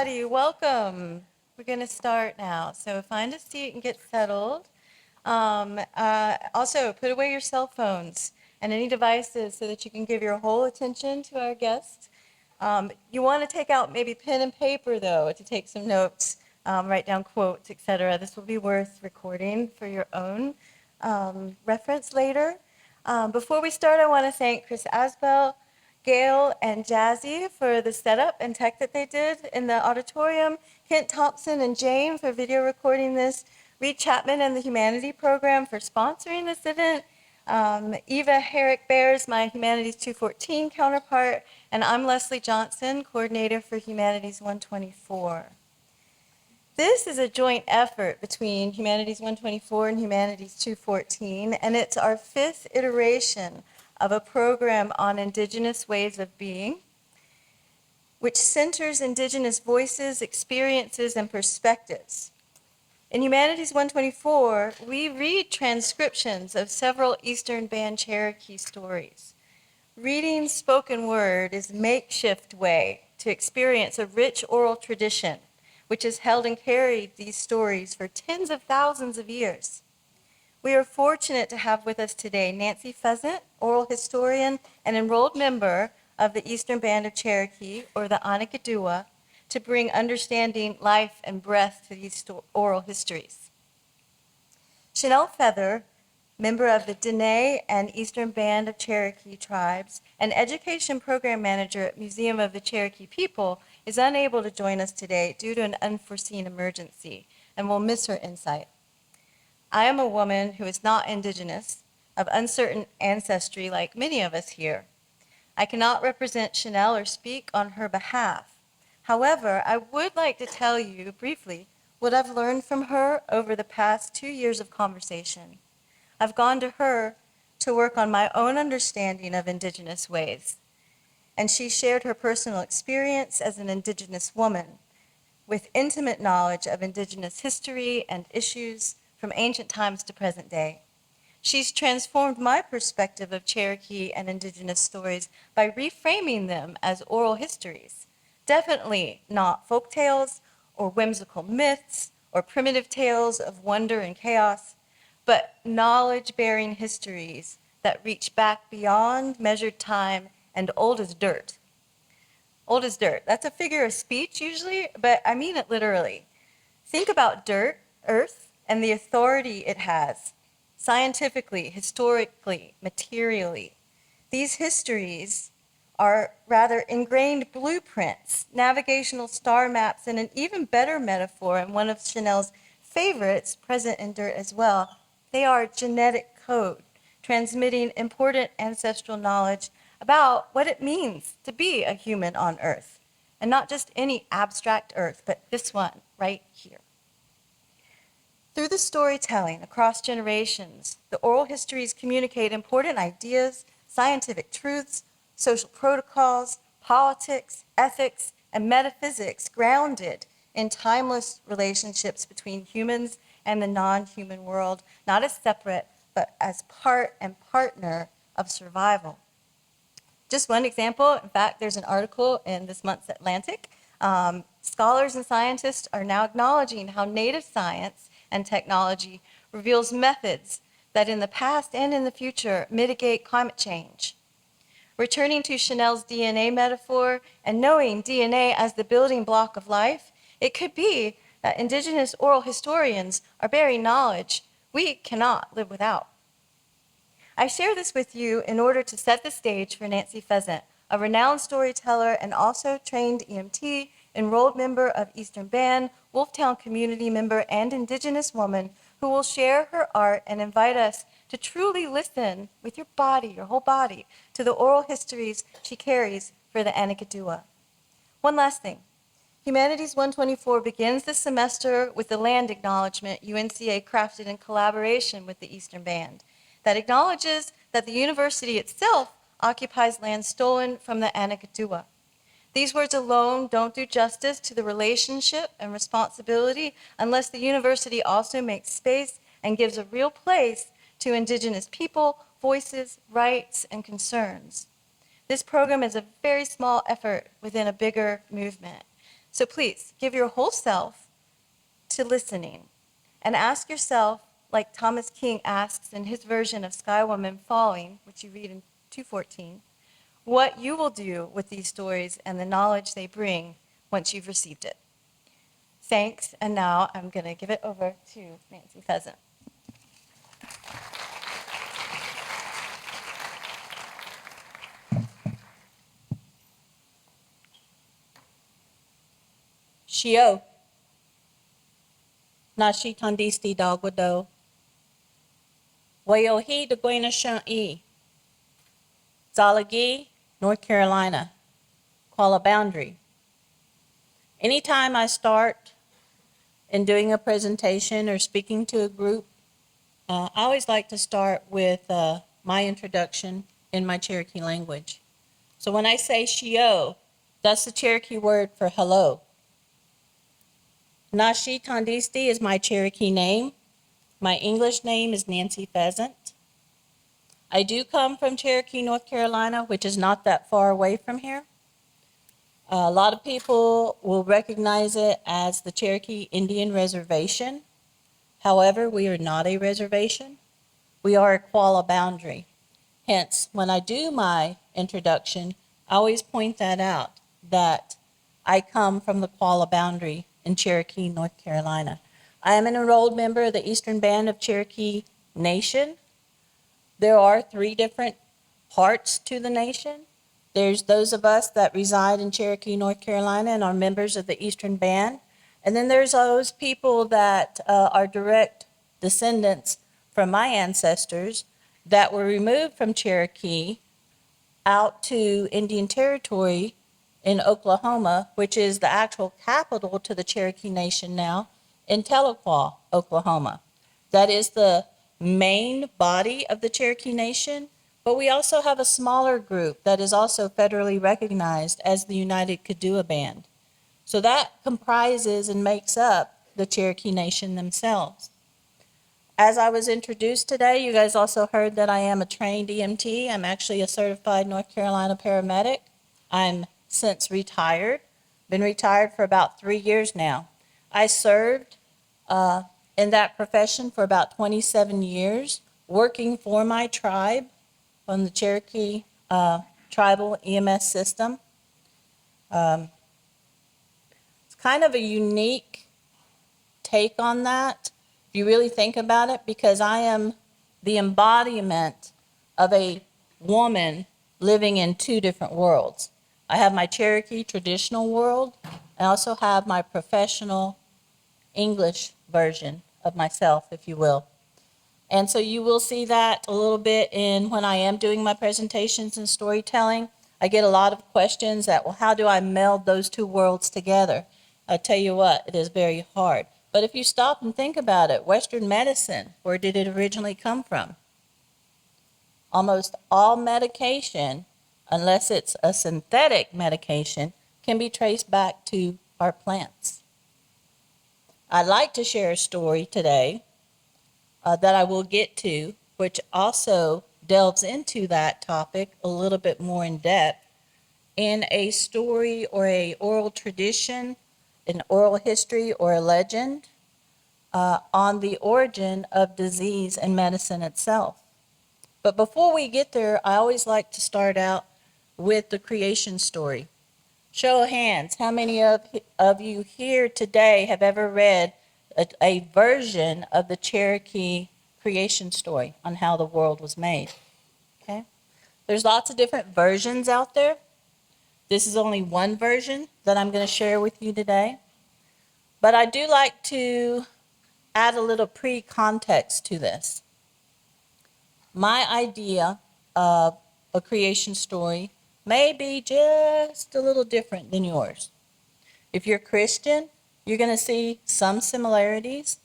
everybody. Welcome. We're going to start now. So find a seat and get settled. Also, put away your cell phones and any devices so that you can give your whole attention to our guests. You want to take out maybe pen and paper, though, to take some notes, write down quotes, etc. This will be worth recording for your own reference later. Before we start, I want to thank Chris Asbell, Gail, and Jazzy for the setup and tech that they did in the auditorium, Kent Thompson and Jane for video recording this, Reed Chapman and the Humanity Program for sponsoring this event, Eva Herrick Bears, my Humanities 214 counterpart, and I'm Leslie Johnson, coordinator for Humanities 124. This is a joint effort between Humanities 124 and Humanities 214, and it's our 5th iteration of a program on Indigenous ways of being, which centers Indigenous voices, experiences, and perspectives. In Humanities 124, we read transcriptions of several Eastern Band Cherokee stories. Reading spoken word is a makeshift way to experience a rich oral tradition which has held and carried these stories for tens of thousands of years. We are fortunate to have with us today Nancy Pheasant, oral historian and enrolled member of the Eastern Band of Cherokee, or the Anikituwah, to bring understanding, life, and breath to these oral histories. Chanel Feather, member of the Dene and Eastern Band of Cherokee tribes, and education program manager at Museum of the Cherokee People, is unable to join us today due to an unforeseen emergency, and will miss her insight. I am a woman who is not Indigenous, of uncertain ancestry like many of us here. I cannot represent Chanel or speak on her behalf. However, I would like to tell you briefly what I've learned from her over the past 2 years of conversation. I've gone to her to work on my own understanding of Indigenous ways, and she shared her personal experience as an Indigenous woman with intimate knowledge of Indigenous history and issues from ancient times to present day. She's transformed my perspective of Cherokee and Indigenous stories by reframing them as oral histories. Definitely not folk tales or whimsical myths or primitive tales of wonder and chaos, but knowledge-bearing histories that reach back beyond measured time and old as dirt. Old as dirt. That's a figure of speech usually, but I mean it literally. Think about dirt, earth, and the authority it has, scientifically, historically, materially. These histories are rather ingrained blueprints, navigational star maps, and an even better metaphor, and one of Chanel's favorites, present in dirt as well. They are genetic code, transmitting important ancestral knowledge about what it means to be a human on Earth, and not just any abstract Earth, but this one right here. Through the storytelling across generations, the oral histories communicate important ideas, scientific truths, social protocols, politics, ethics, and metaphysics grounded in timeless relationships between humans and the non-human world, not as separate, but as part and partner of survival. Just one example, in fact, there's an article in this month's Atlantic. Scholars and scientists are now acknowledging how native science and technology reveals methods that in the past and in the future mitigate climate change. Returning to Chanel's DNA metaphor and knowing DNA as the building block of life, it could be that Indigenous oral historians are bearing knowledge we cannot live without. I share this with you in order to set the stage for Nancy Pheasant, a renowned storyteller and also trained EMT, enrolled member of Eastern Band, Wolftown community member, and Indigenous woman who will share her art and invite us to truly listen with your body, your whole body, to the oral histories she carries for the Anikituwah. One last thing. Humanities 124 begins the semester with the land acknowledgement UNCA crafted in collaboration with the Eastern Band that acknowledges that the university itself occupies land stolen from the Anikituwah. These words alone don't do justice to the relationship and responsibility unless the university also makes space and gives a real place to Indigenous people, voices, rights, and concerns. This program is a very small effort within a bigger movement. So please, give your whole self to listening and ask yourself, like Thomas King asks in his version of Sky Woman Falling, which you read in 214, what you will do with these stories and the knowledge they bring once you've received it. Thanks, and now I'm going to give it over to Nancy Pheasant. Shio, Nashi Tandisti Dogwado, Wayohi de Guena E, Zalagi, North Carolina, Kuala Boundary. Anytime I start in doing a presentation or speaking to a group, I always like to start with my introduction in my Cherokee language. So when I say Shio, that's the Cherokee word for hello. Nashi Tandisti is my Cherokee name. My English name is Nancy Pheasant. I do come from Cherokee, North Carolina, which is not that far away from here. A lot of people will recognize it as the Cherokee Indian Reservation. However, we are not a reservation. We are a Kuala Boundary. Hence, when I do my introduction, I always point that out, that I come from the Kuala Boundary in Cherokee, North Carolina. I am an enrolled member of the Eastern Band of Cherokee Nation. There are 3 different parts to the nation. There's those of us that reside in Cherokee, North Carolina, and are members of the Eastern Band. And then there's those people that are direct descendants from my ancestors that were removed from Cherokee out to Indian Territory in Oklahoma, which is the actual capital to the Cherokee Nation now, in Tahlequah, Oklahoma. That is the main body of the Cherokee Nation, but we also have a smaller group that is also federally recognized as the Anikituwah Band. So that comprises and makes up the Cherokee Nation themselves. As I was introduced today, you guys also heard that I am a trained EMT. I'm actually a certified North Carolina paramedic. I'm since retired, been retired for about 3 years now. I served in that profession for about 27 years, working for my tribe on the Cherokee tribal EMS system. It's kind of a unique take on that, if you really think about it, because I am the embodiment of a woman living in 2 different worlds. I have my Cherokee traditional world. I also have my professional English version of myself, if you will. And so you will see that a little bit in when I am doing my presentations and storytelling. I get a lot of questions that, well, how do I meld those 2 worlds together? I tell you what, it is very hard. But if you stop and think about it, Western medicine, where did it originally come from? Almost all medication, unless it's a synthetic medication, can be traced back to our plants. I'd like to share a story today that I will get to, which also delves into that topic a little bit more in depth, in a story or a oral tradition, an oral history or a legend on the origin of disease and medicine itself. But before we get there, I always like to start out with the creation story. Show of hands, how many of you here today have ever read a version of the Cherokee creation story on how the world was made? Okay. There's lots of different versions out there. This is only one version that I'm going to share with you today. But I do like to add a little pre-context to this. My idea of a creation story may be just a little different than yours. If you're Christian, you're going to see some similarities.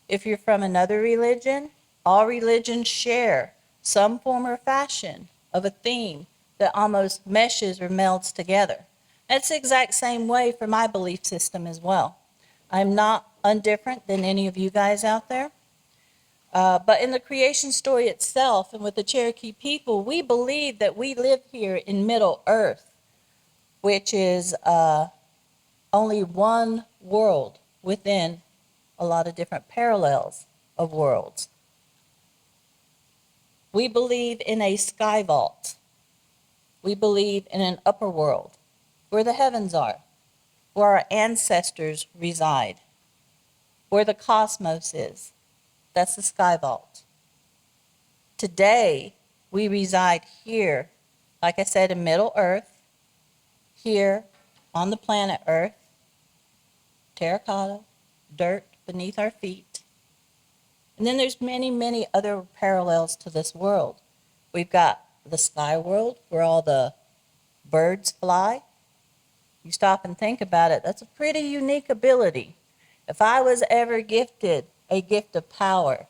If you're from another religion, all religions share some form or fashion of a theme that almost meshes or melds together. That's the exact same way for my belief system as well. I'm not undifferent than any of you guys out there. But in the creation story itself and with the Cherokee people, we believe that we live here in Middle Earth, which is a only one world within a lot of different parallels of worlds. We believe in a sky vault. We believe in an upper world where the heavens are, where our ancestors reside, where the cosmos is. That's the sky vault. Today, we reside here, like I said, in Middle Earth, here on the planet Earth, terracotta, dirt beneath our feet. And then there's many, many other parallels to this world. We've got the sky world where all the birds fly. You stop and think about it, that's a pretty unique ability. If I was ever gifted a gift of power,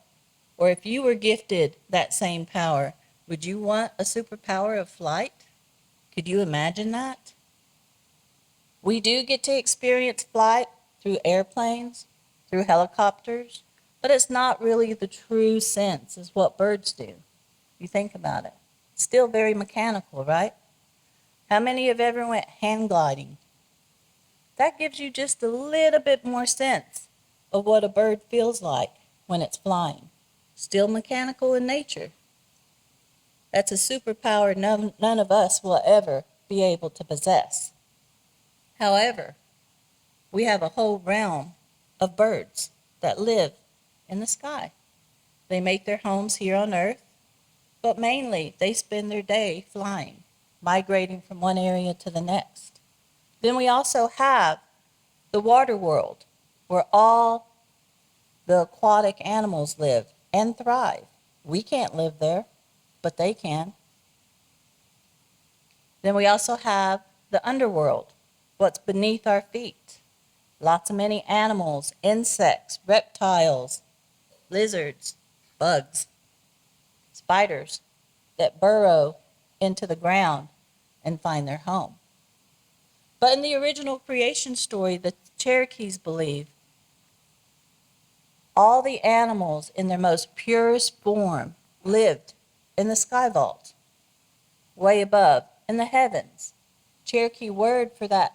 or if you were gifted that same power, would you want a superpower of flight? Could you imagine that? We do get to experience flight through airplanes, through helicopters, but it's not really the true sense as what birds do. You think about it. Still very mechanical, right? How many have ever went hang gliding? That gives you just a little bit more sense of what a bird feels like when it's flying. Still mechanical in nature. That's a superpower none of us will ever be able to possess. However, we have a whole realm of birds that live in the sky. They make their homes here on Earth, but mainly they spend their day flying, migrating from one area to the next. Then we also have the water world, where all the aquatic animals live and thrive. We can't live there, but they can. Then we also have the underworld, what's beneath our feet. Lots of many animals, insects, reptiles, lizards, bugs, spiders that burrow into the ground and find their home. But in the original creation story, the Cherokees believe all the animals in their most purest form lived in the sky vault, way above, in the heavens. Cherokee word for that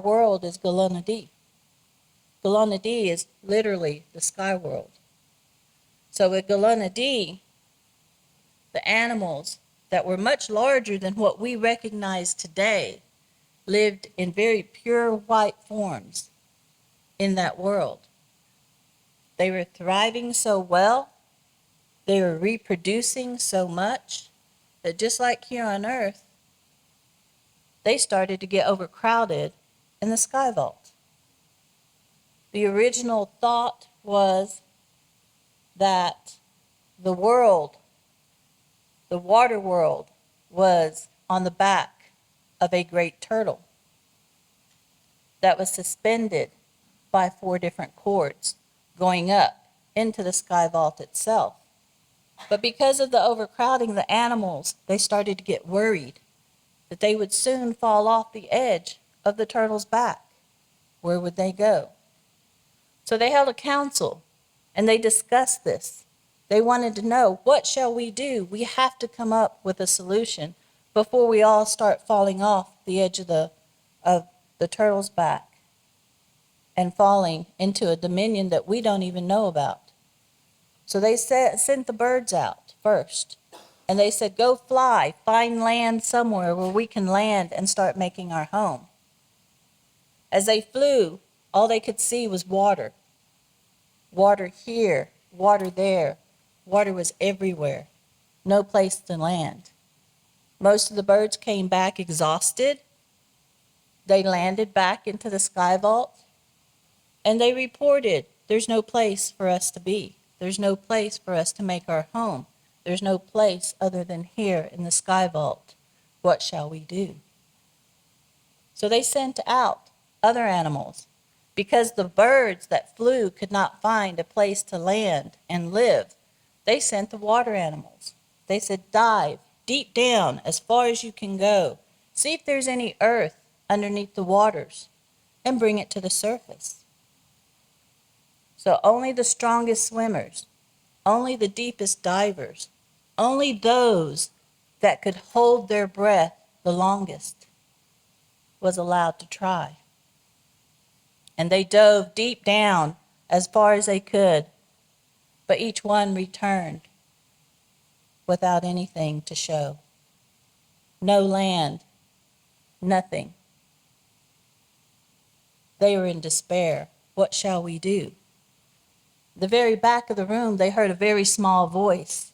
world is Galunadee. Galunadee is literally the sky world. So with Galunadee, the animals that were much larger than what we recognize today lived in very pure white forms in that world. They were thriving so well, they were reproducing so much, that just like here on Earth, they started to get overcrowded in the sky vault. The original thought was that the world, the water world, was on the back of a great turtle that was suspended by 4 different cords going up into the sky vault itself. But because of the overcrowding, the animals, they started to get worried that they would soon fall off the edge of the turtle's back. Where would they go? So they held a council and they discussed this. They wanted to know, what shall we do? We have to come up with a solution before we all start falling off the edge of the turtle's back and falling into a dominion that we don't even know about. So they sent the birds out first. And they said, go fly, find land somewhere where we can land and start making our home. As they flew, all they could see was water. Water here, water there. Water was everywhere. No place to land. Most of the birds came back exhausted. They landed back into the sky vault. And they reported, there's no place for us to be. There's no place for us to make our home. There's no place other than here in the sky vault. What shall we do? So they sent out other animals. Because the birds that flew could not find a place to land and live, they sent the water animals. They said, dive deep down as far as you can go. See if there's any earth underneath the waters and bring it to the surface. So only the strongest swimmers, only the deepest divers, only those that could hold their breath the longest was allowed to try. and they dove deep down as far as they could, but each one returned without anything to show. No land, nothing. They were in despair. What shall we do? The very back of the room, they heard a very small voice.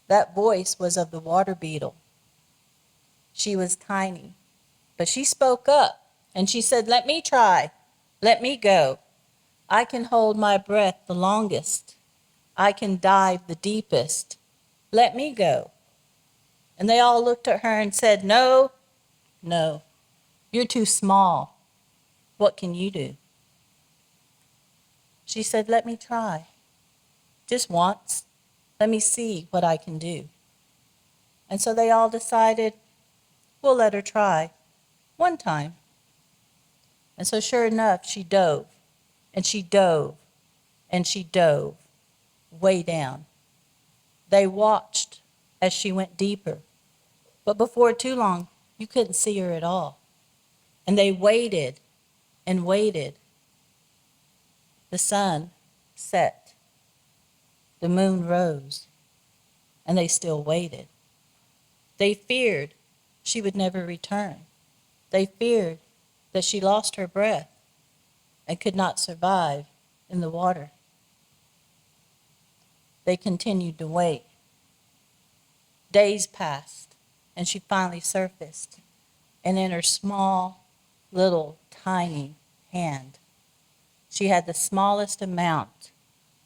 That voice was of the water beetle. She was tiny, but she spoke up and she said, "Let me try. Let me go. I can hold my breath the longest. I can dive the deepest. Let me go." And they all looked at her and said, "No, no, you're too small. What can you do?" She said, "Let me try. Just once. Let me see what I can do." And so they all decided, we'll let her try one time. And so sure enough, she dove, and she dove, and she dove way down. They watched as she went deeper, but before too long, you couldn't see her at all. And they waited and waited. The sun set, the moon rose, and they still waited. They feared she would never return. They feared that she lost her breath and could not survive in the water. They continued to wait. Days passed, and she finally surfaced. And in her small, little, tiny hand, she had the smallest amount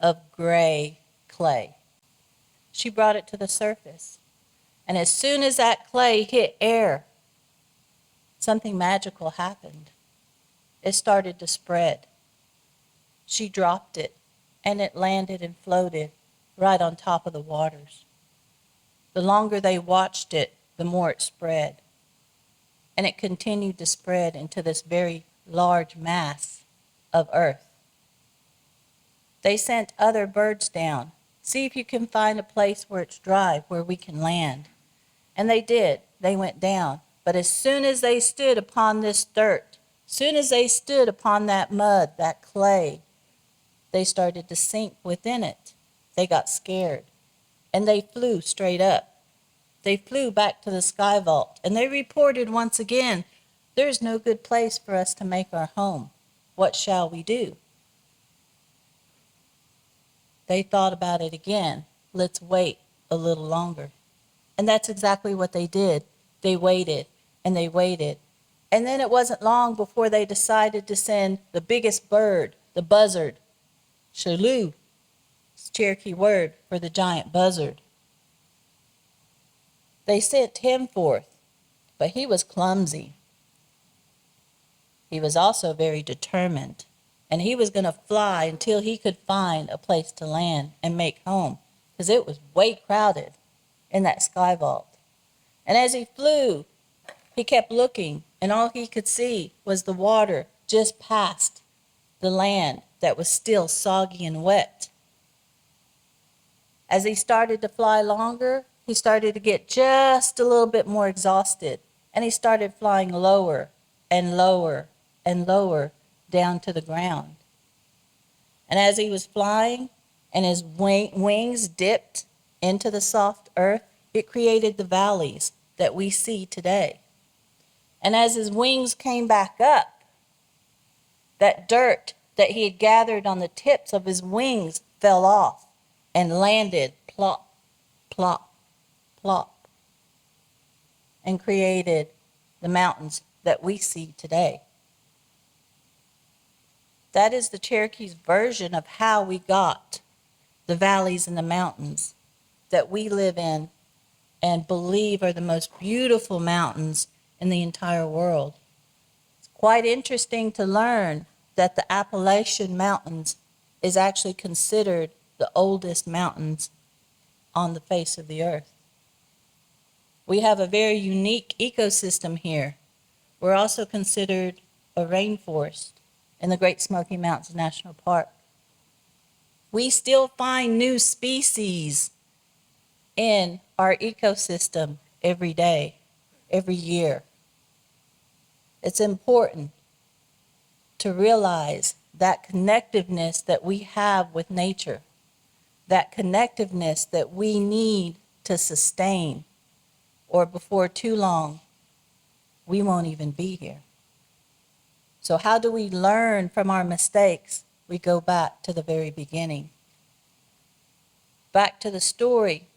of gray clay. She brought it to the surface. And as soon as that clay hit air, something magical happened. It started to spread. She dropped it, and it landed and floated right on top of the waters. The longer they watched it, the more it spread. And it continued to spread into this very large mass of earth. They sent other birds down. See if you can find a place where it's dry, where we can land. And they did. They went down. But as soon as they stood upon this dirt, as soon as they stood upon that mud, that clay, they started to sink within it. They got scared. And they flew straight up. They flew back to the sky vault. And they reported once again, "There's no good place for us to make our home. What shall we do?" They thought about it again. Let's wait a little longer. And that's exactly what they did. They waited and they waited. And then it wasn't long before they decided to send the biggest bird, the buzzard. Shaloo, it's Cherokee word for the giant buzzard. They sent him forth, but he was clumsy. He was also very determined, and he was going to fly until he could find a place to land and make home, because it was way crowded in that sky vault. And as he flew, he kept looking, and all he could see was the water just past the land that was still soggy and wet. As he started to fly longer, he started to get just a little bit more exhausted, and he started flying lower and lower and lower down to the ground. And as he was flying and his wings dipped into the soft earth, it created the valleys that we see today. And as his wings came back up, that dirt that he had gathered on the tips of his wings fell off and landed plop, plop, plop, and created the mountains that we see today. That is the Cherokee's version of how we got the valleys and the mountains that we live in and believe are the most beautiful mountains in the entire world. It's quite interesting to learn that the Appalachian Mountains is actually considered the oldest mountains on the face of the earth. We have a very unique ecosystem here. We're also considered a rainforest in the Great Smoky Mountains National Park. We still find new species in our ecosystem every day, every year. It's important to realize that connectiveness that we have with nature, that connectiveness that we need to sustain, or before too long, we won't even be here. So how do we learn from our mistakes? We go back to the very beginning. Back to the story.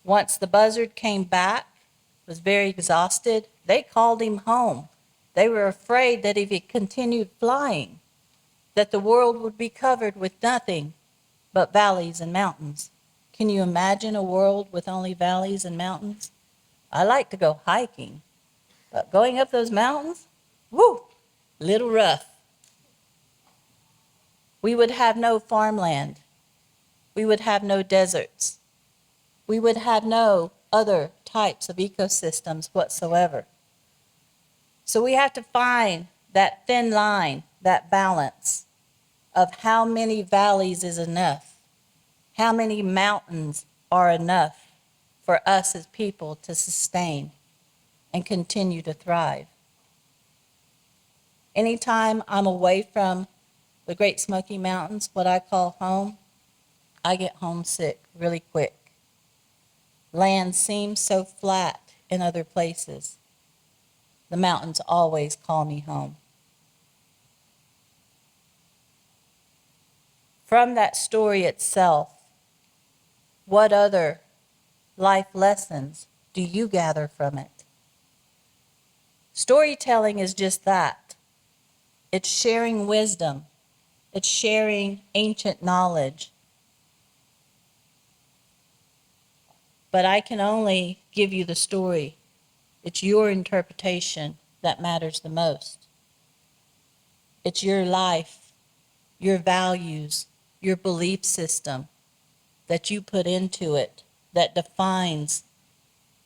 Once the buzzard came back, was very exhausted, they called him home. They were afraid that if he continued flying, that the world would be covered with nothing but valleys and mountains. Can you imagine a world with only valleys and mountains? I like to go hiking, but going up those mountains, woo, little rough. We would have no farmland. We would have no deserts. We would have no other types of ecosystems whatsoever. So we have to find that thin line, that balance of how many valleys is enough, how many mountains are enough for us as people to sustain and continue to thrive. Anytime I'm away from the Great Smoky Mountains, what I call home, I get homesick really quick. Land seems so flat in other places. The mountains always call me home. From that story itself, what other life lessons do you gather from it? Storytelling is just that. It's sharing wisdom. It's sharing ancient knowledge. But I can only give you the story. It's your interpretation that matters the most. It's your life, your values, your belief system that you put into it that defines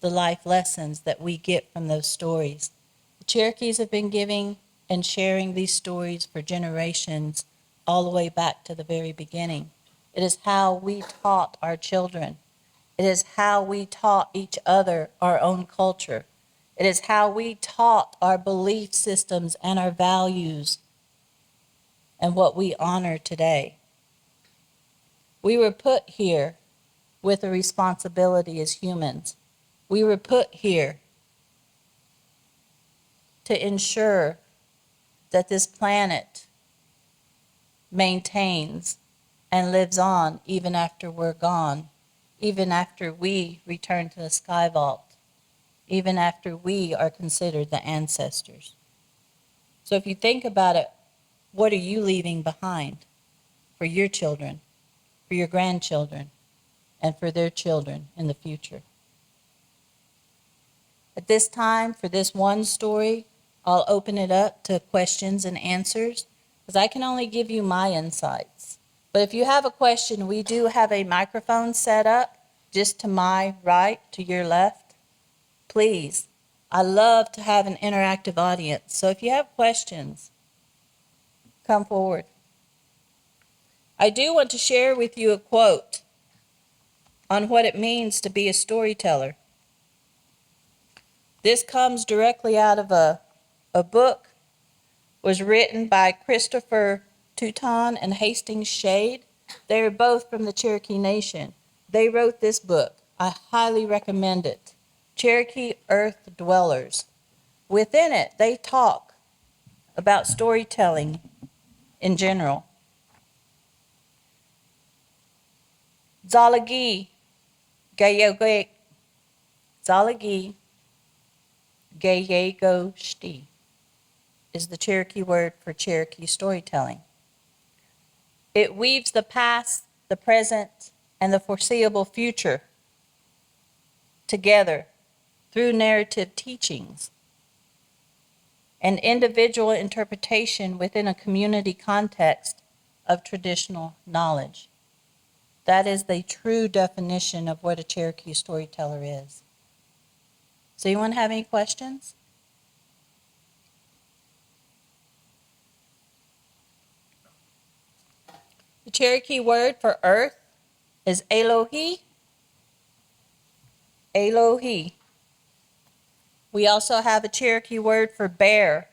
the life lessons that we get from those stories. The Cherokees have been giving and sharing these stories for generations, all the way back to the very beginning. It is how we taught our children. It is how we taught each other our own culture. It is how we taught our belief systems and our values and what we honor today. We were put here with a responsibility as humans. We were put here to ensure that this planet maintains and lives on even after we're gone, even after we return to the sky vault, even after we are considered the ancestors. So if you think about it, what are you leaving behind for your children, for your grandchildren, and for their children in the future? At this time, for this one story, I'll open it up to questions and answers, because I can only give you my insights. But if you have a question, we do have a microphone set up just to my right, to your left. Please, I love to have an interactive audience. So if you have questions, come forward. I do want to share with you a quote on what it means to be a storyteller. This comes directly out of a book, was written by Christopher Touton and Hastings Shade. They are both from the Cherokee Nation. They wrote this book. I highly recommend it. Cherokee Earth Dwellers. Within it, they talk about storytelling in general. Zalagi Gayegoshti is the Cherokee word for Cherokee storytelling. It weaves the past, the present, and the foreseeable future together through narrative teachings and individual interpretation within a community context of traditional knowledge. That is the true definition of what a Cherokee storyteller is. So anyone have any questions? The Cherokee word for earth is Elohi. Elohi. We also have a Cherokee word for bear,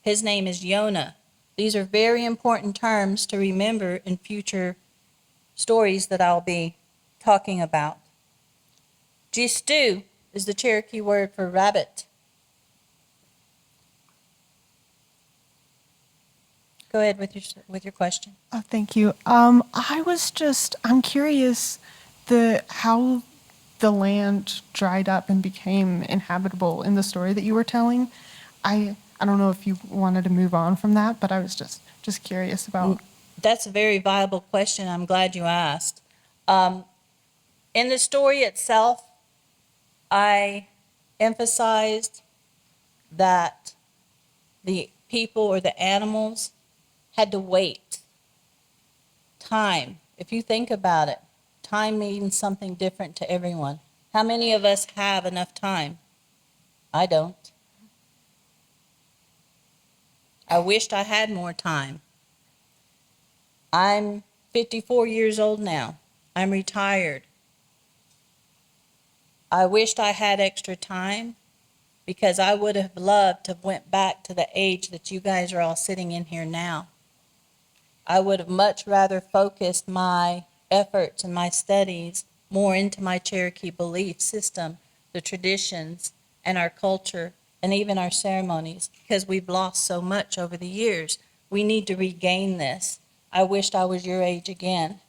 His name is Yona. These are very important terms to remember in future stories that I'll be talking about. Jistu is the Cherokee word for rabbit. Go ahead with your question. Oh, thank you. I'm curious how the land dried up and became inhabitable in the story that you were telling. I don't know if you wanted to move on from that, but I was just curious about. That's a very viable question. I'm glad you asked. In the story itself, I emphasized that the people or the animals had to wait. Time, if you think about it, time means something different to everyone. How many of us have enough time? I don't. I wished I had more time. I'm 54 years old now. I'm retired. I wished I had extra time because I would have loved to have went back to the age that you guys are all sitting in here now. I would have much rather focused my efforts and my studies more into my Cherokee belief system, the traditions, and our culture, and even our ceremonies, because we've lost so much over the years. We need to regain this. I wished I was your age again,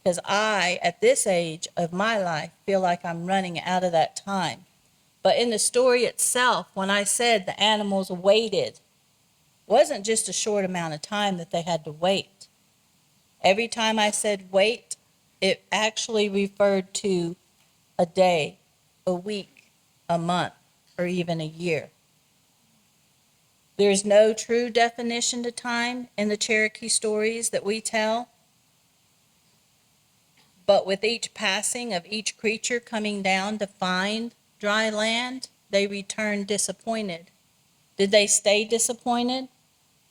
because I, at this age of my life, feel like I'm running out of that time. But in the story itself, when I said the animals waited, wasn't just a short amount of time that they had to wait. Every time I said wait, it actually referred to a day, a week, a month, or even a year. There's no true definition to time in the Cherokee stories that we tell, but with each passing of each creature coming down to find dry land, they return disappointed. Did they stay disappointed?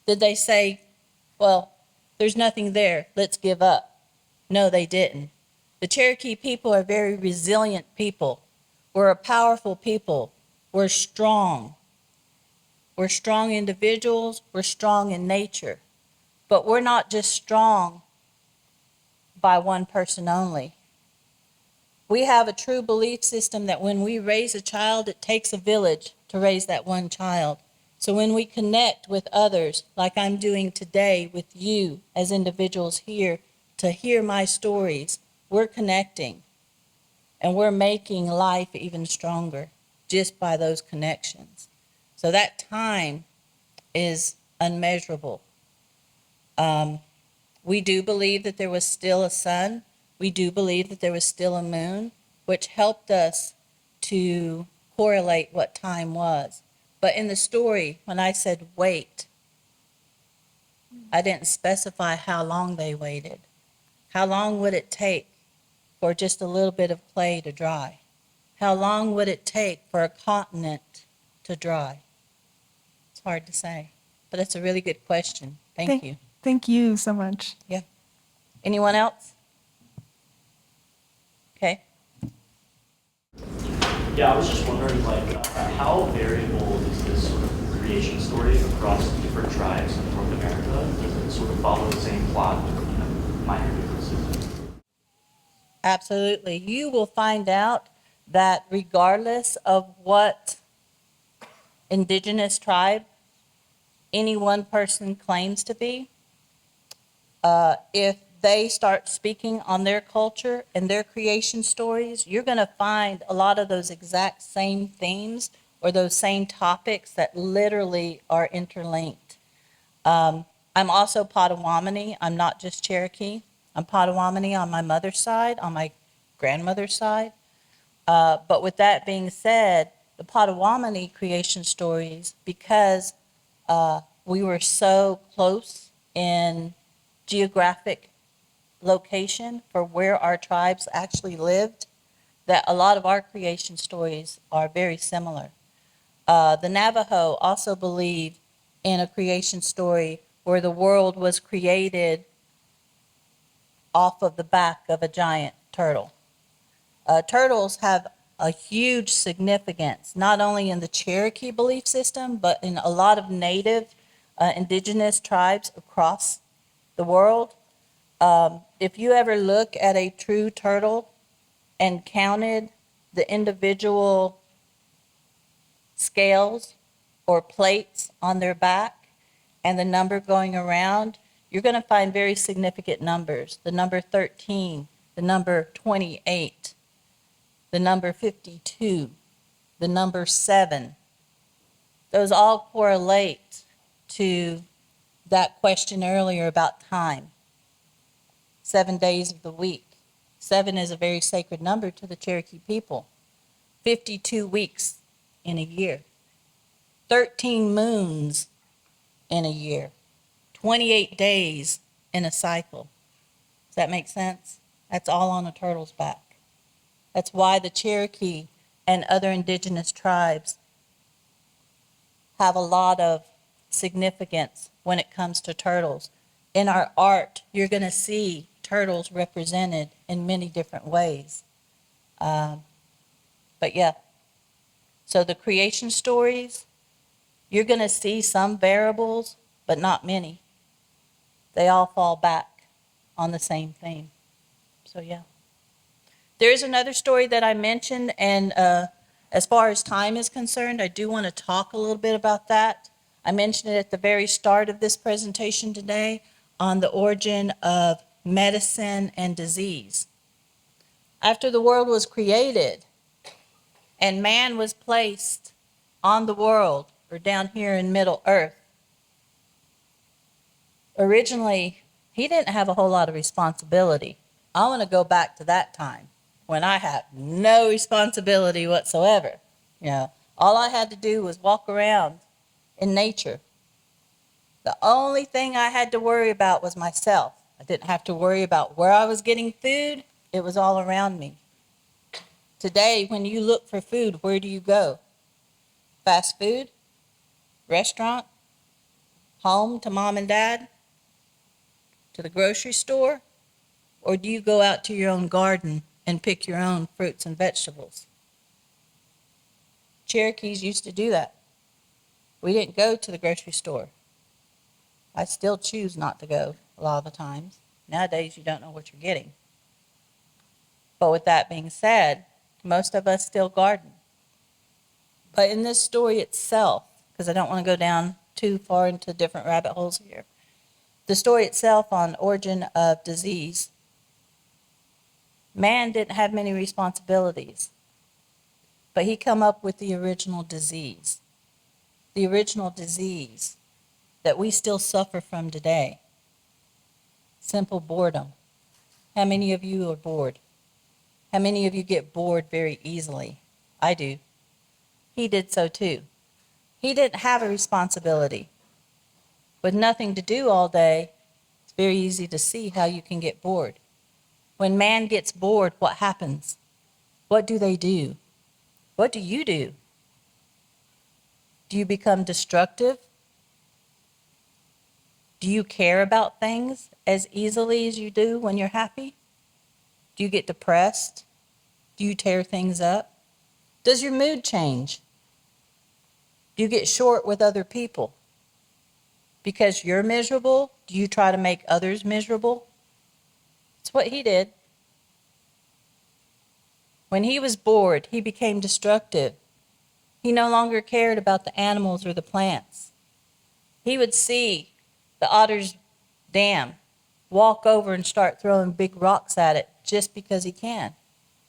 Did they say, well, there's nothing there, let's give up? No, they didn't. The Cherokee people are very resilient people. We're a powerful people. We're strong. We're strong individuals. We're strong in nature. But we're not just strong by one person only. We have a true belief system that when we raise a child, it takes a village to raise that one child. So when we connect with others, like I'm doing today with you as individuals here to hear my stories, we're connecting. And we're making life even stronger just by those connections. So that time is unmeasurable. We do believe that there was still a sun. We do believe that there was still a moon, which helped us to correlate what time was. But in the story, when I said wait, I didn't specify how long they waited. How long would it take for just a little bit of clay to dry? How long would it take for a continent to dry? It's hard to say, but it's a really good question. Thank you. Thank you so much. Yeah. Anyone else? Okay. Yeah, I was just wondering, how variable is this sort of creation story across different tribes in North America? Does it sort of follow the same plot with, minor differences? Absolutely. You will find out that regardless of what indigenous tribe any one person claims to be, if they start speaking on their culture and their creation stories, you're going to find a lot of those exact same themes or those same topics that literally are interlinked. I'm also Potawatomi. I'm not just Cherokee. I'm Potawatomi on my mother's side, on my grandmother's side. But with that being said, the Potawatomi creation stories, because we were so close in geographic location for where our tribes actually lived, that a lot of our creation stories are very similar. The Navajo also believe in a creation story where the world was created off of the back of a giant turtle. Turtles have a huge significance, not only in the Cherokee belief system, but in a lot of native indigenous tribes across the world. If you ever look at a true turtle and counted the individual scales or plates on their back and the number going around, you're going to find very significant numbers. The number 13, the number 28, the number 52, the number 7. Those all correlate to that question earlier about time. 7 days of the week. 7 is a very sacred number to the Cherokee people. 52 weeks in a year. 13 moons in a year. 28 days in a cycle. Does that make sense? That's all on a turtle's back. That's why the Cherokee and other indigenous tribes have a lot of significance when it comes to turtles. In our art, you're going to see turtles represented in many different ways. But yeah, so the creation stories, you're going to see some variables, but not many. They all fall back on the same theme. So yeah. There's another story that I mentioned, and as far as time is concerned, I do want to talk a little bit about that. I mentioned it at the very start of this presentation today on the origin of medicine and disease. After the world was created and man was placed on the world, or down here in Middle Earth, originally he didn't have a whole lot of responsibility. I want to go back to that time when I had no responsibility whatsoever. You know, all I had to do was walk around in nature. The only thing I had to worry about was myself. I didn't have to worry about where I was getting food. It was all around me. Today, when you look for food, where do you go? Fast food? Restaurant? Home to mom and dad? To the grocery store? Or do you go out to your own garden and pick your own fruits and vegetables? Cherokees used to do that. We didn't go to the grocery store. I still choose not to go a lot of the times. Nowadays, you don't know what you're getting. But with that being said, most of us still garden. But in this story itself, because I don't want to go down too far into different rabbit holes here, the story itself on origin of disease, man didn't have many responsibilities, but he come up with the original disease that we still suffer from today. Simple boredom. How many of you are bored? How many of you get bored very easily? I do. He did so too. He didn't have a responsibility. With nothing to do all day, it's very easy to see how you can get bored. When man gets bored, what happens? What do they do? What do you do? Do you become destructive? Do you care about things as easily as you do when you're happy? Do you get depressed? Do you tear things up? Does your mood change? Do you get short with other people? Because you're miserable, do you try to make others miserable? It's what he did. When he was bored, he became destructive. He no longer cared about the animals or the plants. He would see the otter's dam, walk over and start throwing big rocks at it just because he can.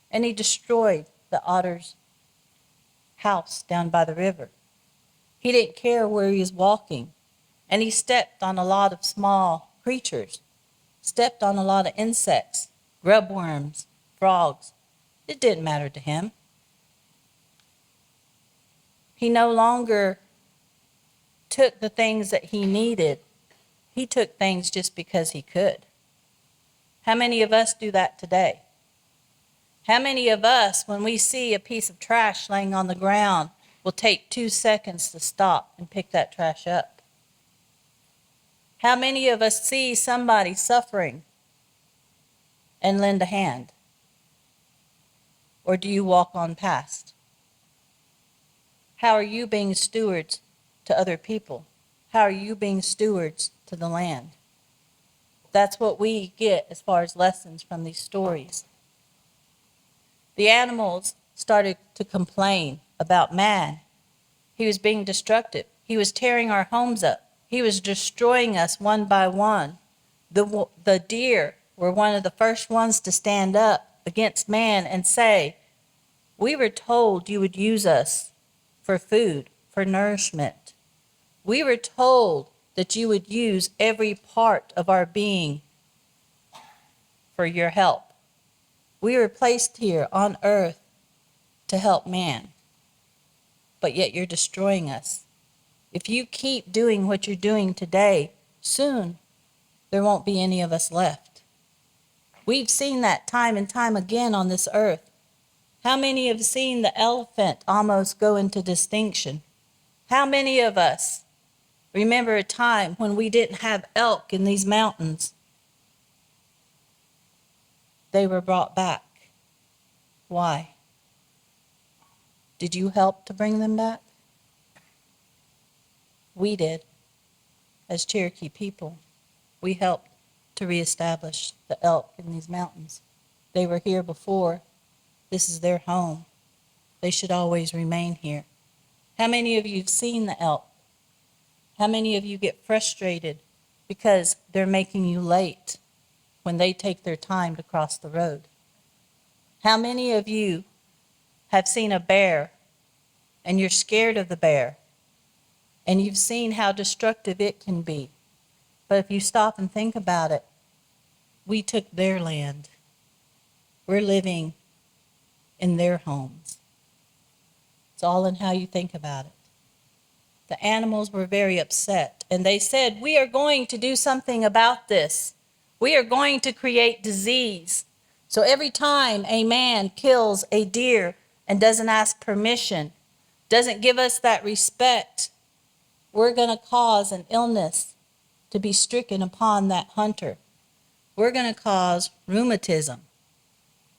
And he destroyed the otter's house down by the river. He didn't care where he was walking. And he stepped on a lot of small creatures, stepped on a lot of insects, grubworms, frogs. It didn't matter to him. He no longer took the things that he needed. He took things just because he could. How many of us do that today? How many of us, when we see a piece of trash laying on the ground, will take 2 seconds to stop and pick that trash up? How many of us see somebody suffering and lend a hand? Or do you walk on past? How are you being stewards to other people? How are you being stewards to the land? That's what we get as far as lessons from these stories. The animals started to complain about man. He was being destructive. He was tearing our homes up. He was destroying us one by one. The deer were one of the first ones to stand up against man and say, we were told you would use us for food, for nourishment. We were told that you would use every part of our being for your help. We were placed here on earth to help man, but yet you're destroying us. If you keep doing what you're doing today, soon there won't be any of us left. We've seen that time and time again on this earth. How many have seen the elephant almost go into extinction? How many of us remember a time when we didn't have elk in these mountains? They were brought back. Why? Did you help to bring them back? We did, as Cherokee people. We helped to reestablish the elk in these mountains. They were here before. This is their home. They should always remain here. How many of you have seen the elk? How many of you get frustrated because they're making you late when they take their time to cross the road? How many of you have seen a bear and you're scared of the bear and you've seen how destructive it can be? But if you stop and think about it, we took their land. We're living in their homes. It's all in how you think about it. The animals were very upset, and they said, we are going to do something about this. We are going to create disease. So every time a man kills a deer and doesn't ask permission, doesn't give us that respect, we're going to cause an illness to be stricken upon that hunter. We're going to cause rheumatism.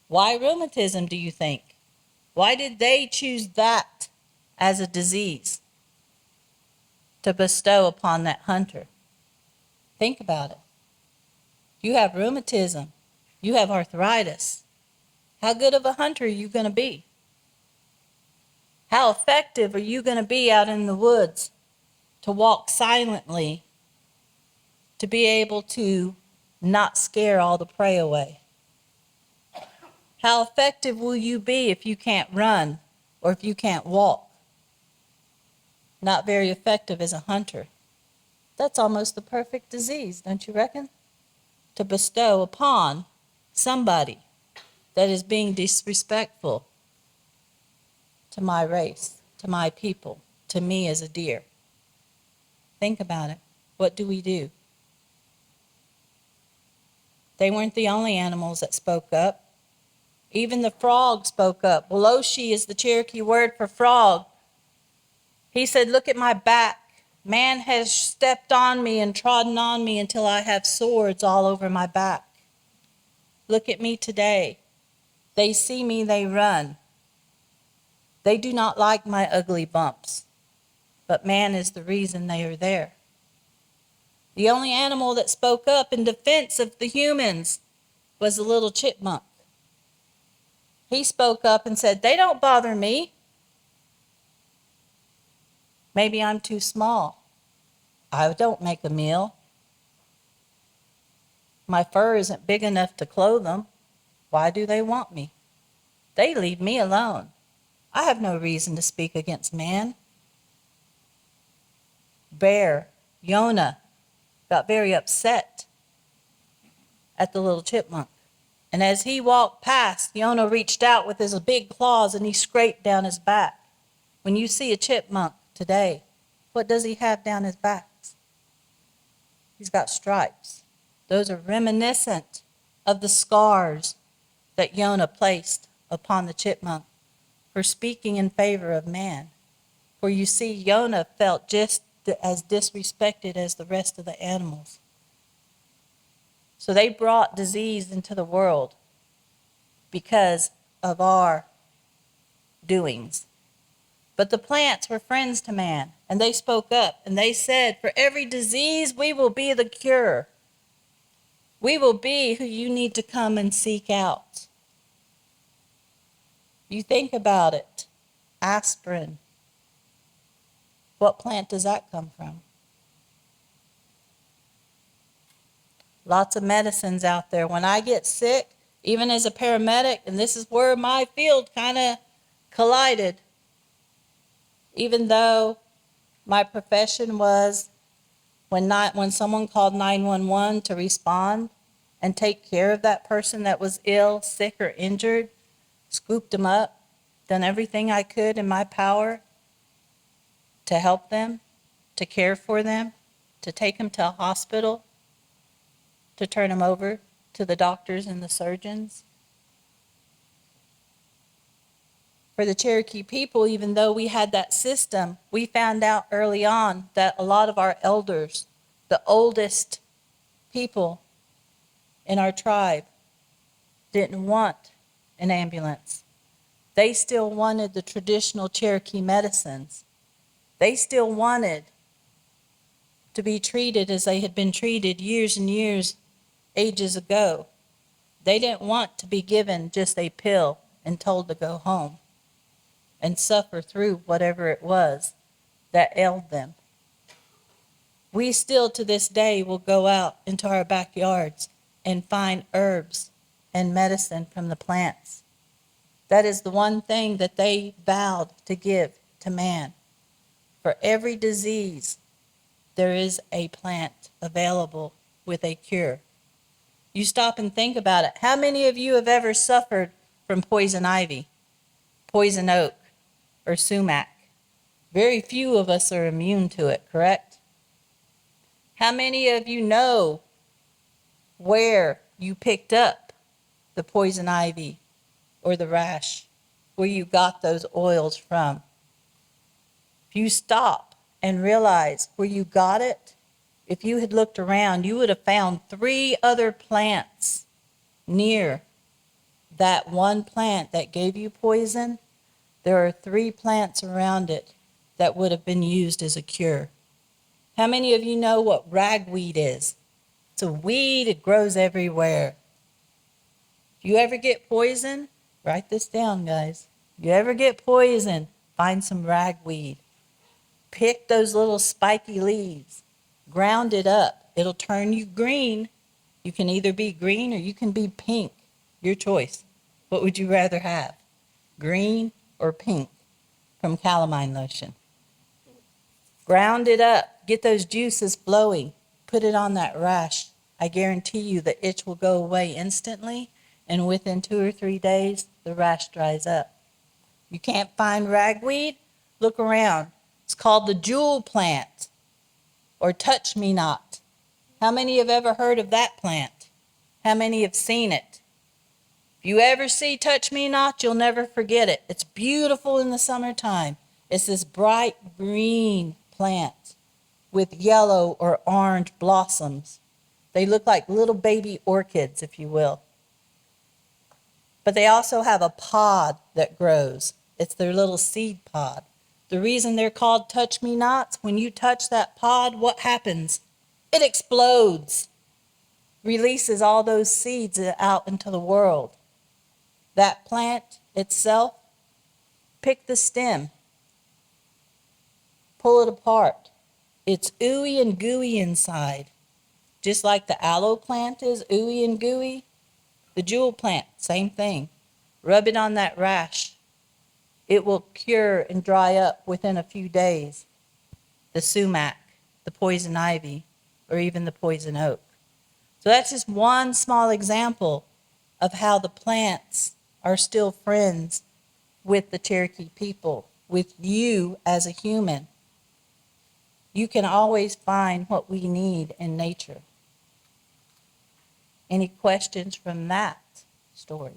Why rheumatism, do you think? Why did they choose that as a disease to bestow upon that hunter? Think about it. You have rheumatism. You have arthritis. How good of a hunter are you going to be? How effective are you going to be out in the woods to walk silently, to be able to not scare all the prey away? How effective will you be if you can't run or if you can't walk? Not very effective as a hunter. That's almost the perfect disease, don't you reckon? To bestow upon somebody that is being disrespectful to my race, to my people, to me as a deer. Think about it. What do we do? They weren't the only animals that spoke up. Even the frog spoke up. Woloshi is the Cherokee word for frog. He said, look at my back. Man has stepped on me and trodden on me until I have swords all over my back. Look at me today. They see me, they run. They do not like my ugly bumps, but man is the reason they are there. The only animal that spoke up in defense of the humans was the little chipmunk. He spoke up and said, they don't bother me. Maybe I'm too small. I don't make a meal. My fur isn't big enough to clothe them. Why do they want me? They leave me alone. I have no reason to speak against man. Bear, Yonah, got very upset at the little chipmunk. And as he walked past, Yonah reached out with his big claws and he scraped down his back. When you see a chipmunk today, what does he have down his back? He's got stripes. Those are reminiscent of the scars that Yonah placed upon the chipmunk for speaking in favor of man. For you see, Yonah felt just as disrespected as the rest of the animals. So they brought disease into the world because of our doings. But the plants were friends to man, and they spoke up, and they said, for every disease, we will be the cure. We will be who you need to come and seek out. You think about it. Aspirin. What plant does that come from? Lots of medicines out there. When I get sick, even as a paramedic, and this is where my field kind of collided, even though my profession was when someone called 911 to respond and take care of that person that was ill, sick, or injured, scooped them up, done everything I could in my power to help them, to care for them, to take them to a hospital, to turn them over to the doctors and the surgeons. For the Cherokee people, even though we had that system, we found out early on that a lot of our elders, the oldest people in our tribe, didn't want an ambulance. They still wanted the traditional Cherokee medicines. They still wanted to be treated as they had been treated years and years, ages ago. They didn't want to be given just a pill and told to go home and suffer through whatever it was that ailed them. We still to this day will go out into our backyards and find herbs and medicine from the plants. That is the one thing that they vowed to give to man. For every disease, there is a plant available with a cure. You stop and think about it. How many of you have ever suffered from poison ivy, poison oak, or sumac? Very few of us are immune to it, correct? How many of you know where you picked up the poison ivy or the rash, where you got those oils from? If you stop and realize where you got it, if you had looked around, you would have found 3 other plants near that one plant that gave you poison. There are 3 plants around it that would have been used as a cure. How many of you know what ragweed is? It's a weed, it grows everywhere. If you ever get poison, write this down, guys. If you ever get poison, find some ragweed. Pick those little spiky leaves. Ground it up. It'll turn you green. You can either be green or you can be pink. Your choice. What would you rather have? Green or pink from calamine lotion? Ground it up. Get those juices flowing. Put it on that rash. I guarantee you the itch will go away instantly, and within 2 or 3 days, the rash dries up. You can't find ragweed? Look around. It's called the jewel plant, or touch-me-not. How many have ever heard of that plant? How many have seen it? If you ever see touch-me-not, you'll never forget it. It's beautiful in the summertime. It's this bright green plant with yellow or orange blossoms. They look like little baby orchids, if you will. But they also have a pod that grows. It's their little seed pod. The reason they're called touch-me-nots, when you touch that pod, what happens? It explodes, releases all those seeds out into the world. That plant itself, pick the stem, pull it apart. It's ooey and gooey inside. Just like the aloe plant is ooey and gooey, the jewel plant, same thing. Rub it on that rash. It will cure and dry up within a few days. The sumac, the poison ivy, or even the poison oak. So that's just one small example of how the plants are still friends with the Cherokee people, with you as a human. You can always find what we need in nature. Any questions from that story?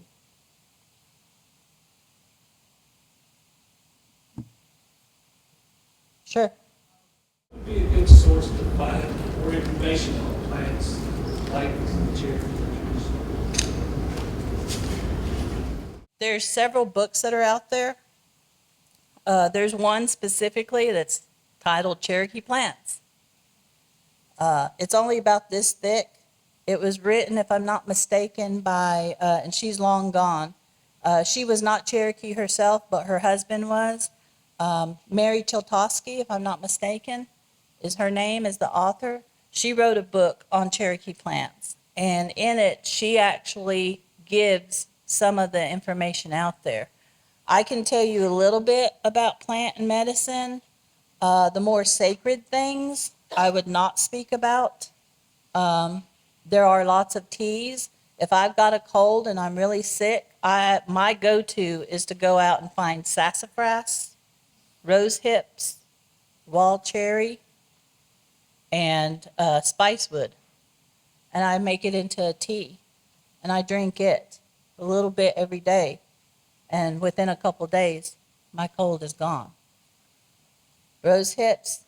Sure. Would be a good source to find more information on plants like the Cherokee. There's several books that are out there. There's one specifically that's titled Cherokee Plants. It's only about this thick. It was written, if I'm not mistaken, by, and she's long gone. She was not Cherokee herself, but her husband was. Mary Chiltosky, if I'm not mistaken, is her name, is the author. She wrote a book on Cherokee plants, and in it, she actually gives some of the information out there. I can tell you a little bit about plant and medicine. The more sacred things, I would not speak about. There are lots of teas. If I've got a cold and I'm really sick, my go-to is to go out and find sassafras, rose hips, wild cherry, and spicewood. And I make it into a tea. And I drink it a little bit every day. And within a couple days, my cold is gone. Rose hips.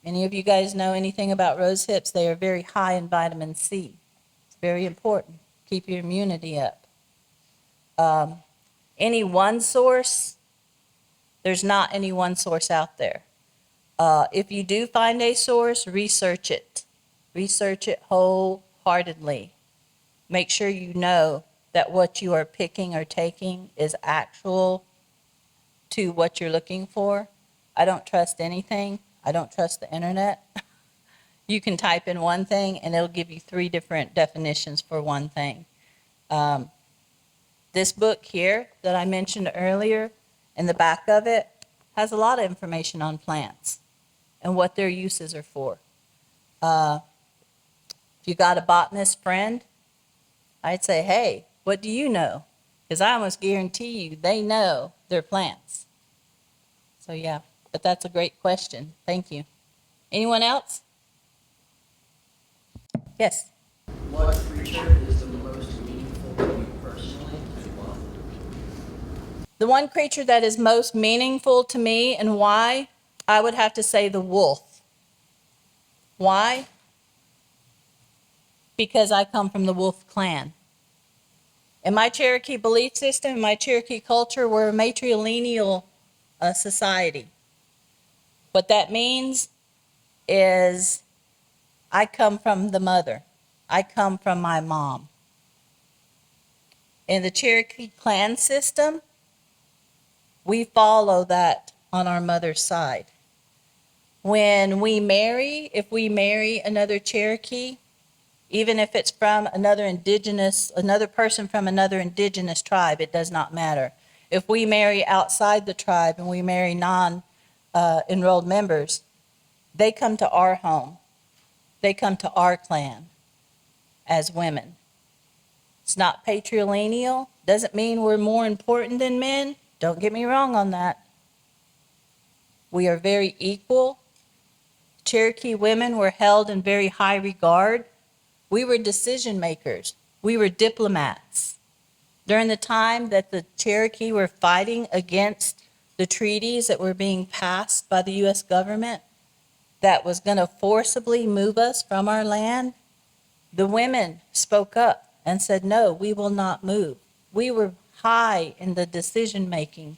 Any of you guys know anything about rose hips? They are very high in vitamin C. It's very important. Keep your immunity up. Any one source, there's not any one source out there. If you do find a source, research it. Research it wholeheartedly. Make sure you know that what you are picking or taking is actual to what you're looking for. I don't trust anything. I don't trust the internet. You can type in one thing and it'll give you 3 different definitions for one thing. This book here that I mentioned earlier, in the back of it, has a lot of information on plants and what their uses are for. If you got a botanist friend, I'd say, hey, what do you know? Because I almost guarantee you they know their plants. So yeah, but that's a great question. Thank you. Anyone else? Yes. What creature is the most meaningful to you personally and why? The one creature that is most meaningful to me and why, I would have to say the wolf. Why? Because I come from the wolf clan. In my Cherokee belief system, in my Cherokee culture, we're a matrilineal society. What that means is I come from the mother. I come from my mom. In the Cherokee clan system, we follow that on our mother's side. When we marry, if we marry another Cherokee, even if it's from another person from another indigenous tribe, it does not matter. If we marry outside the tribe and we marry non-enrolled members, they come to our home. They come to our clan as women. It's not patrilineal. Doesn't mean we're more important than men. Don't get me wrong on that. We are very equal. Cherokee women were held in very high regard. We were decision makers. We were diplomats. During the time that the Cherokee were fighting against the treaties that were being passed by the U.S. government that was going to forcibly move us from our land, the women spoke up and said, no, we will not move. We were high in the decision-making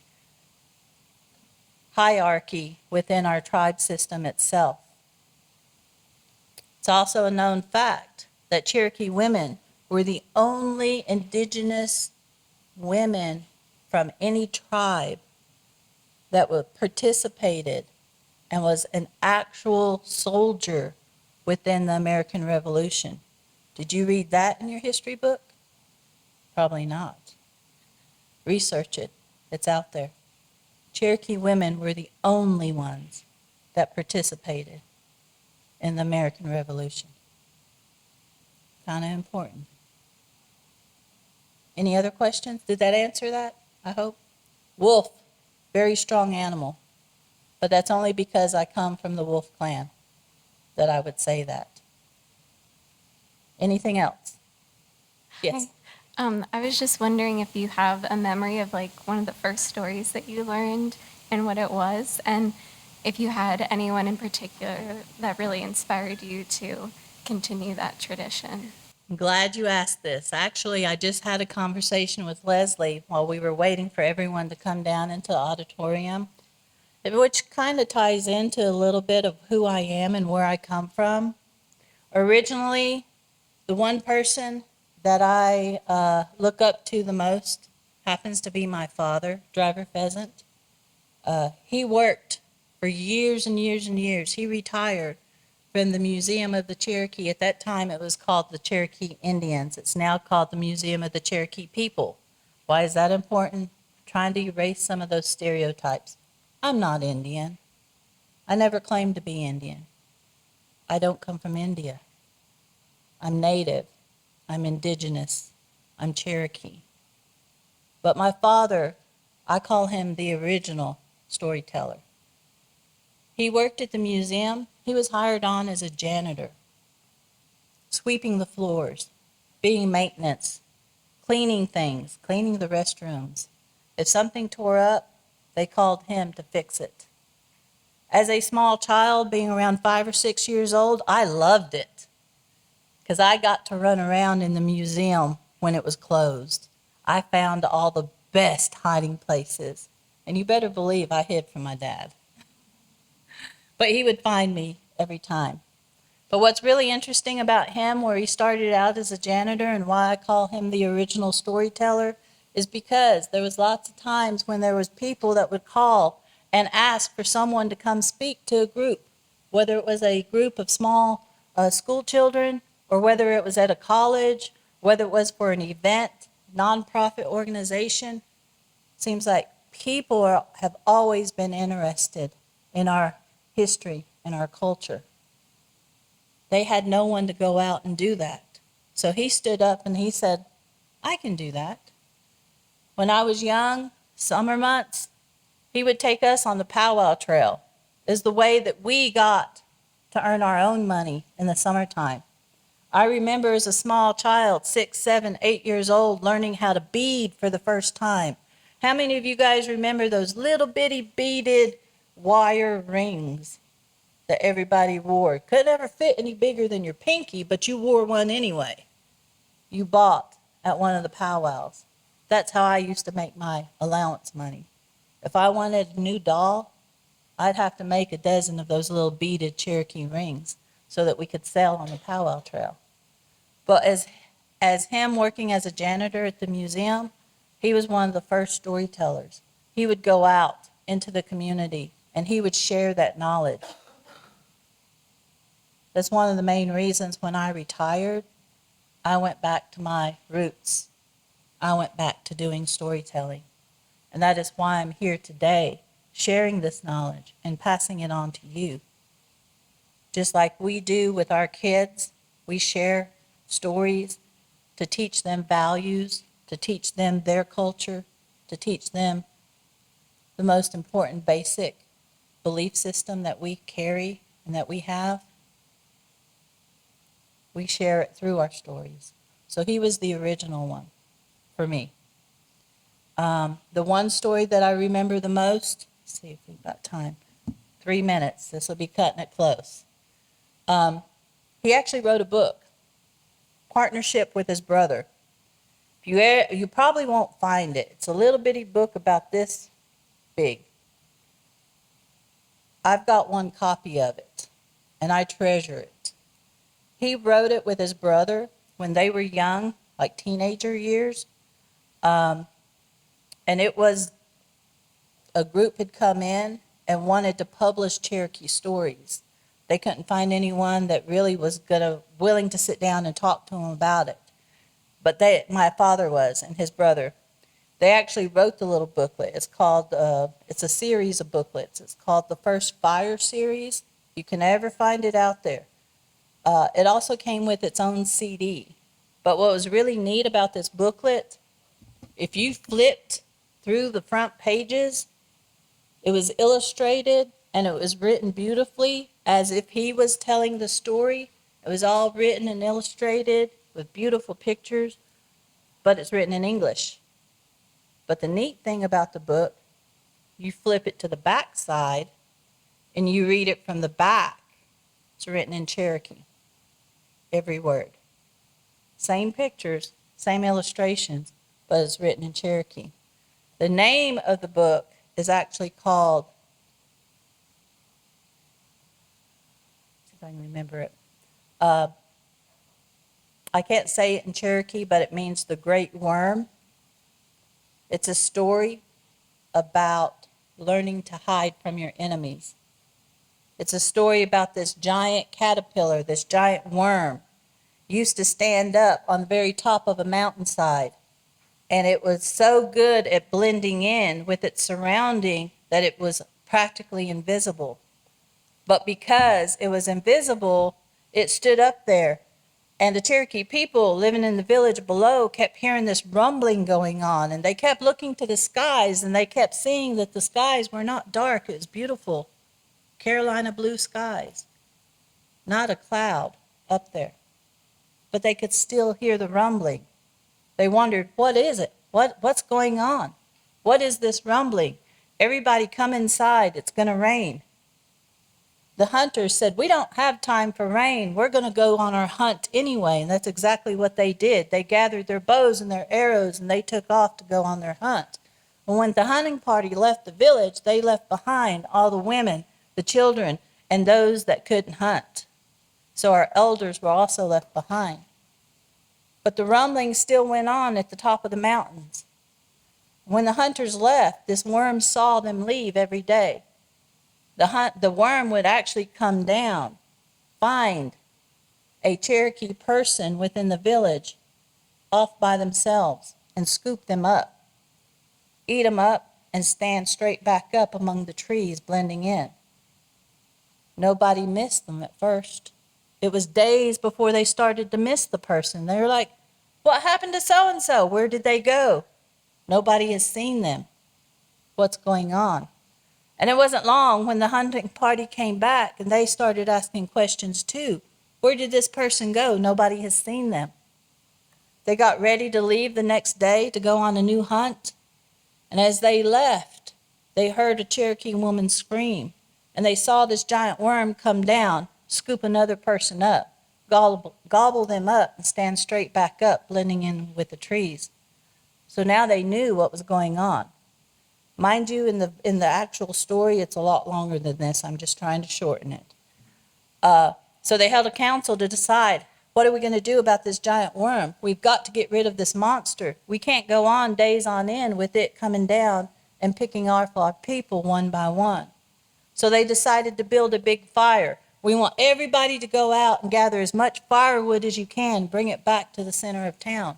hierarchy within our tribe system itself. It's also a known fact that Cherokee women were the only indigenous women from any tribe that participated and was an actual soldier within the American Revolution. Did you read that in your history book? Probably not. Research it. It's out there. Cherokee women were the only ones that participated in the American Revolution. Kind of important. Any other questions? Did that answer that? I hope. Wolf, very strong animal. But that's only because I come from the wolf clan that I would say that. Anything else? Yes. I was just wondering if you have a memory of like one of the first stories that you learned and what it was, and if you had anyone in particular that really inspired you to continue that tradition. I'm glad you asked this. Actually, I just had a conversation with Leslie while we were waiting for everyone to come down into the auditorium. which kind of ties into a little bit of who I am and where I come from. Originally, the one person that I look up to the most happens to be my father, Driver Pheasant. He worked for years and years and years. He retired from the Museum of the Cherokee. At that time, it was called the Cherokee Indians. It's now called the Museum of the Cherokee People. Why is that important? Trying to erase some of those stereotypes. I'm not Indian. I never claimed to be Indian. I don't come from India. I'm Native. I'm Indigenous. I'm Cherokee. But my father, I call him the original storyteller. He worked at the museum. He was hired on as a janitor, sweeping the floors, being maintenance, cleaning things, cleaning the restrooms. If something tore up, they called him to fix it. As a small child, being around 5 or 6 years old, I loved it because I got to run around in the museum when it was closed. I found all the best hiding places, and you better believe I hid from my dad. But he would find me every time. But what's really interesting about him, where he started out as a janitor and why I call him the original storyteller, is because there was lots of times when there was people that would call and ask for someone to come speak to a group, whether it was a group of small school children or whether it was at a college, whether it was for an event, nonprofit organization. Seems like people have always been interested in our history and our culture. They had no one to go out and do that. So he stood up and he said, I can do that. When I was young, summer months, he would take us on the powwow trail. Is the way that we got to earn our own money in the summertime. I remember as a small child, 6, 7, 8 years old, learning how to bead for the first time. How many of you guys remember those little bitty beaded wire rings that everybody wore? Could never fit any bigger than your pinky, but you wore one anyway. You bought at one of the powwows. That's how I used to make my allowance money. If I wanted a new doll, I'd have to make a dozen of those little beaded Cherokee rings so that we could sell on the powwow trail. But as him working as a janitor at the museum, he was one of the first storytellers. He would go out into the community and he would share that knowledge. That's one of the main reasons when I retired, I went back to my roots. I went back to doing storytelling. And that is why I'm here today, sharing this knowledge and passing it on to you. Just like we do with our kids, we share stories to teach them values, to teach them their culture, to teach them the most important basic belief system that we carry and that we have. We share it through our stories. So he was the original one for me. The one story that I remember the most, let's see if we've got time, 3 minutes. This will be cutting it close. He actually wrote a book, partnership with his brother. You probably won't find it. It's a little bitty book about this big. I've got one copy of it, and I treasure it. He wrote it with his brother when they were young, like teenager years. And it was a group had come in and wanted to publish Cherokee stories. They couldn't find anyone that really was willing to sit down and talk to them about it. But my father was, and his brother. They actually wrote the little booklet. It's called, it's a series of booklets. It's called the First Fire Series. You can ever find it out there. It also came with its own CD. But what was really neat about this booklet, if you flipped through the front pages, it was illustrated and it was written beautifully as if he was telling the story. It was all written and illustrated with beautiful pictures, but it's written in English. But the neat thing about the book, you flip it to the back side and you read it from the back. It's written in Cherokee, every word. Same pictures, same illustrations, but it's written in Cherokee. The name of the book is actually called if I can remember it. Uh, I can't say it in Cherokee, but it means the great worm. It's a story about learning to hide from your enemies. It's a story about this giant caterpillar, this giant worm, used to stand up on the very top of a mountainside. And it was so good at blending in with its surrounding that it was practically invisible. But because it was invisible, it stood up there. And the Cherokee people living in the village below kept hearing this rumbling going on. And they kept looking to the skies, and they kept seeing that the skies were not dark. It was beautiful, Carolina blue skies, not a cloud up there. But they could still hear the rumbling. They wondered, what is it? What's going on? What is this rumbling? Everybody come inside, it's going to rain. The hunters said, we don't have time for rain. We're going to go on our hunt anyway. And that's exactly what they did. They gathered their bows and their arrows, and they took off to go on their hunt. And when the hunting party left the village, they left behind all the women, the children, and those that couldn't hunt. So our elders were also left behind. But the rumbling still went on at the top of the mountains. When the hunters left, this worm saw them leave every day. The worm would actually come down, find a Cherokee person within the village off by themselves, and scoop them up, eat them up, and stand straight back up among the trees, blending in. Nobody missed them at first. It was days before they started to miss the person. They were like, what happened to so-and-so? Where did they go? Nobody has seen them. What's going on? And it wasn't long when the hunting party came back and they started asking questions too. Where did this person go? Nobody has seen them. They got ready to leave the next day to go on a new hunt. And as they left, they heard a Cherokee woman scream. And they saw this giant worm come down, scoop another person up, gobble them up, and stand straight back up, blending in with the trees. So now they knew what was going on. Mind you, in the actual story, it's a lot longer than this. I'm just trying to shorten it. So they held a council to decide, what are we going to do about this giant worm? We've got to get rid of this monster. We can't go on days on end with it coming down and picking off our people one by one. So they decided to build a big fire. We want everybody to go out and gather as much firewood as you can, bring it back to the center of town.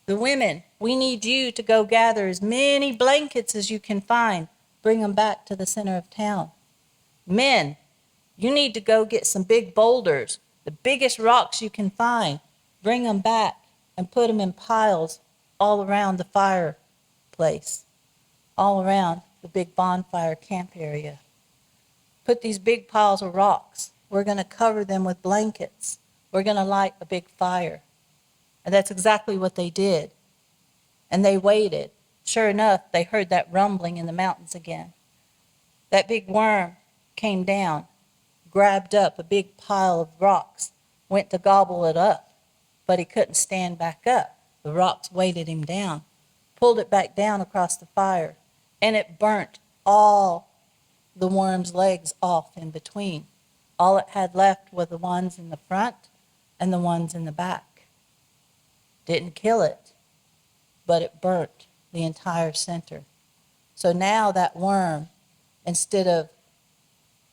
The women, we need you to go gather as many blankets as you can find, bring them back to the center of town. Men, you need to go get some big boulders, the biggest rocks you can find, bring them back and put them in piles all around the fireplace, all around the big bonfire camp area. Put these big piles of rocks. We're going to cover them with blankets. We're going to light a big fire. And that's exactly what they did. And they waited. Sure enough, they heard that rumbling in the mountains again. That big worm came down, grabbed up a big pile of rocks, went to gobble it up, but he couldn't stand back up. The rocks weighted him down, pulled it back down across the fire, and it burnt all the worm's legs off in between. All it had left were the ones in the front and the ones in the back. Didn't kill it, but it burnt the entire center. So now that worm, instead of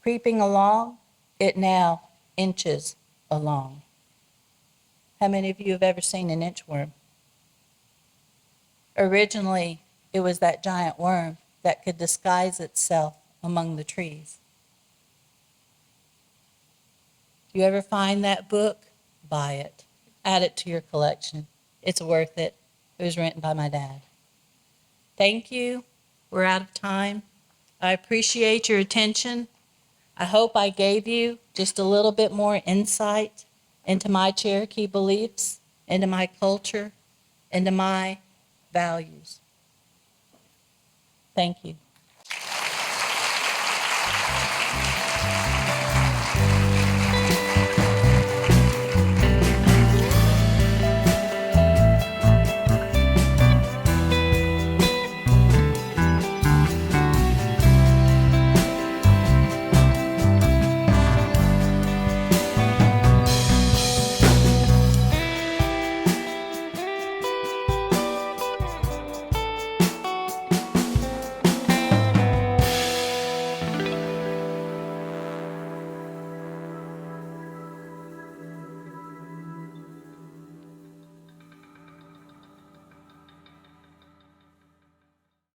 creeping along, it now inches along. How many of you have ever seen an inchworm? Originally, it was that giant worm that could disguise itself among the trees. If you ever find that book, buy it. Add it to your collection. It's worth it. It was written by my dad. Thank you. We're out of time. I appreciate your attention. I hope I gave you just a little bit more insight into my Cherokee beliefs, into my culture, into my values. Thank you.